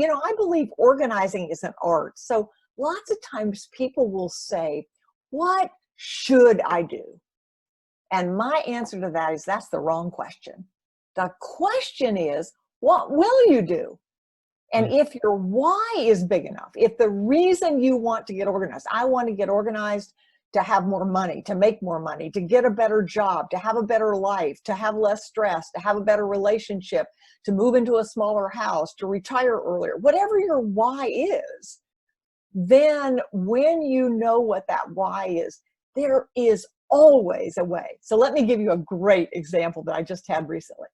I believe organizing is an art. So lots of times people will say, what should I do? And my answer to that is that's the wrong question. The question is, what will you do? And if your why is big enough, if the reason you want to get organized, I want to get organized to have more money, to make more money, to get a better job, to have a better life, to have less stress, to have a better relationship, to move into a smaller house, to retire earlier, whatever your why is, then when you know what that why is, there is always a way. So let me give you a great example that I just had recently.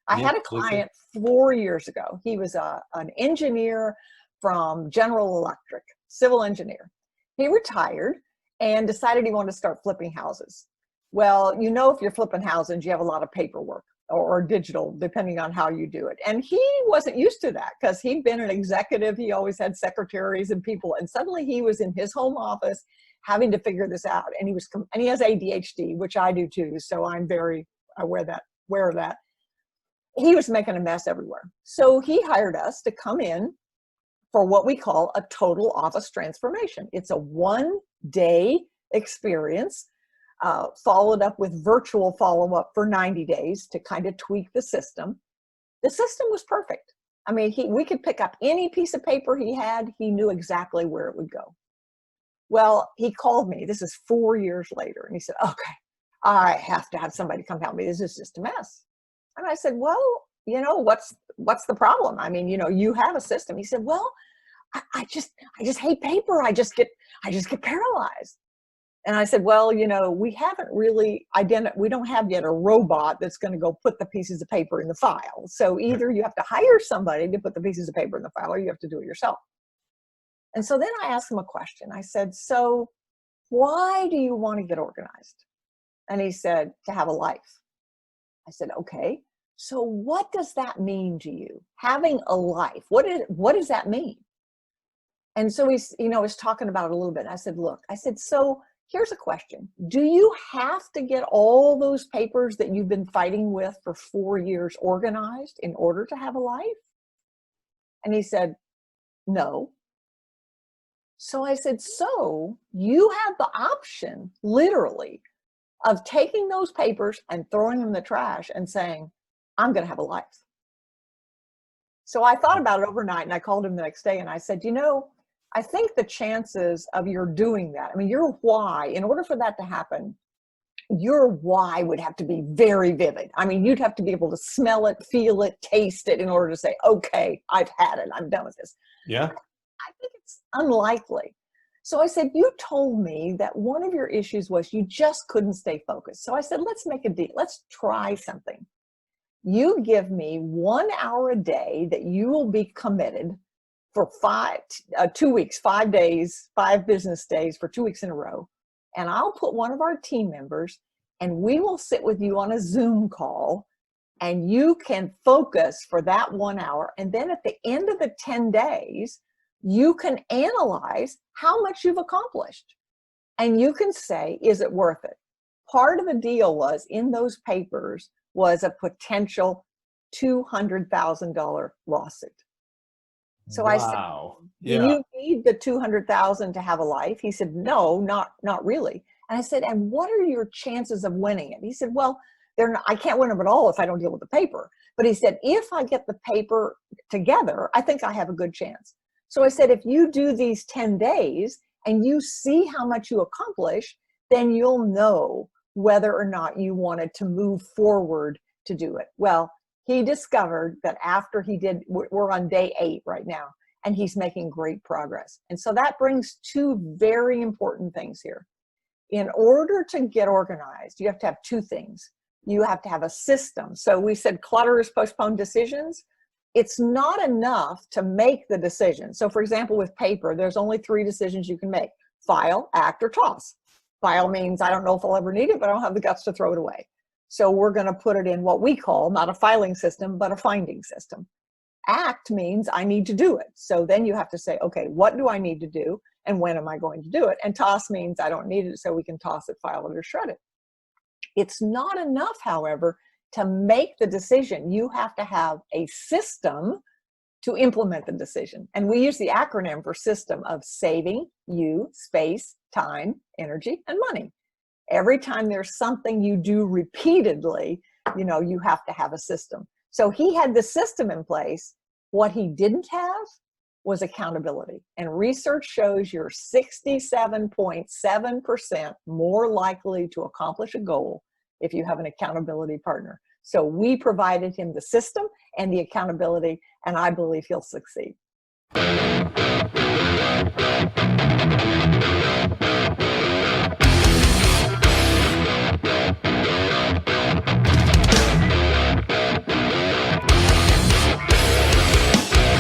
I had a client 4 years ago. He was an engineer from General Electric, civil engineer. He retired and decided he wanted to start flipping houses. Well, if you're flipping houses, you have a lot of paperwork or digital, depending on how you do it. And he wasn't used to that because he'd been an executive. He always had secretaries and people. And suddenly he was in his home office having to figure this out. And he has ADHD, which I do too. So I'm very aware of that. He was making a mess everywhere. So he hired us to come in for what we call a total office transformation. It's a 1-day experience, followed up with virtual follow-up for 90 days to kind of tweak the system. The system was perfect. I mean, we could pick up any piece of paper he had. He knew exactly where it would go. Well, he called me. This is 4 years later. And he said, okay, I have to have somebody come help me. This is just a mess. And I said, well, what's the problem? I mean, you have a system. He said, well, I just hate paper. I just get paralyzed. And I said, well, we haven't really we don't have yet a robot that's going to go put the pieces of paper in the file. So either you have to hire somebody to put the pieces of paper in the file or you have to do it yourself. And so then I asked him a question. I said, so why do you want to get organized? And he said, to have a life. I said, okay. So what does that mean to you? Having a life, what does that mean? And so he's, was talking about it a little bit. And I said, so here's a question. Do you have to get all those papers that you've been fighting with for 4 years organized in order to have a life? And he said, no. So I said, so you have the option, literally, of taking those papers and throwing them in the trash and saying, I'm going to have a life. So I thought about it overnight and I called him the next day and I said, I think the chances of your doing that, I mean, your why, in order for that to happen, your why would have to be very vivid. I mean, you'd have to be able to smell it, feel it, taste it in order to say, okay, I've had it. I'm done with this. Yeah. I think it's unlikely. So I said, you told me that one of your issues was you just couldn't stay focused. So I said, let's make a deal. Let's try something. You give me 1 hour a day that you will be committed for 2 weeks, 5 days, 5 business days for 2 weeks in a row. And I'll put one of our team members and we will sit with you on a Zoom call and you can focus for that 1 hour. And then at the end of the 10 days, you can analyze how much you've accomplished. And you can say, is it worth it? Part of the deal was in those papers was a potential $200,000 lawsuit. So wow. I said, do you need the $200,000 to have a life? He said, no, not really. And I said, and what are your chances of winning it? He said, well, I can't win them at all if I don't deal with the paper. But he said, if I get the paper together, I think I have a good chance. So I said, if you do these 10 days and you see how much you accomplish, then you'll know whether or not you wanted to move forward to do it. Well, he discovered that after he did, we're on day 8 right now, and he's making great progress. And so that brings 2 very important things here. In order to get organized, you have to have 2 things. You have to have a system. So we said clutter is postponed decisions. It's not enough to make the decision. So for example, with paper, there's only 3 decisions you can make: file, act, or toss. File means I don't know if I'll ever need it, but I don't have the guts to throw it away. So we're going to put it in what we call not a filing system, but a finding system. Act means I need to do it. So then you have to say, okay, what do I need to do? And when am I going to do it? And toss means I don't need it, so we can toss it, file it, or shred it. It's not enough, however, to make the decision. You have to have a system to implement the decision. And we use the acronym for system of saving you space, time, energy, and money. Every time there's something you do repeatedly, you have to have a system. So he had the system in place. What he didn't have was accountability. And research shows you're 67.7% more likely to accomplish a goal if you have an accountability partner. So we provided him the system and the accountability, and I believe he'll succeed.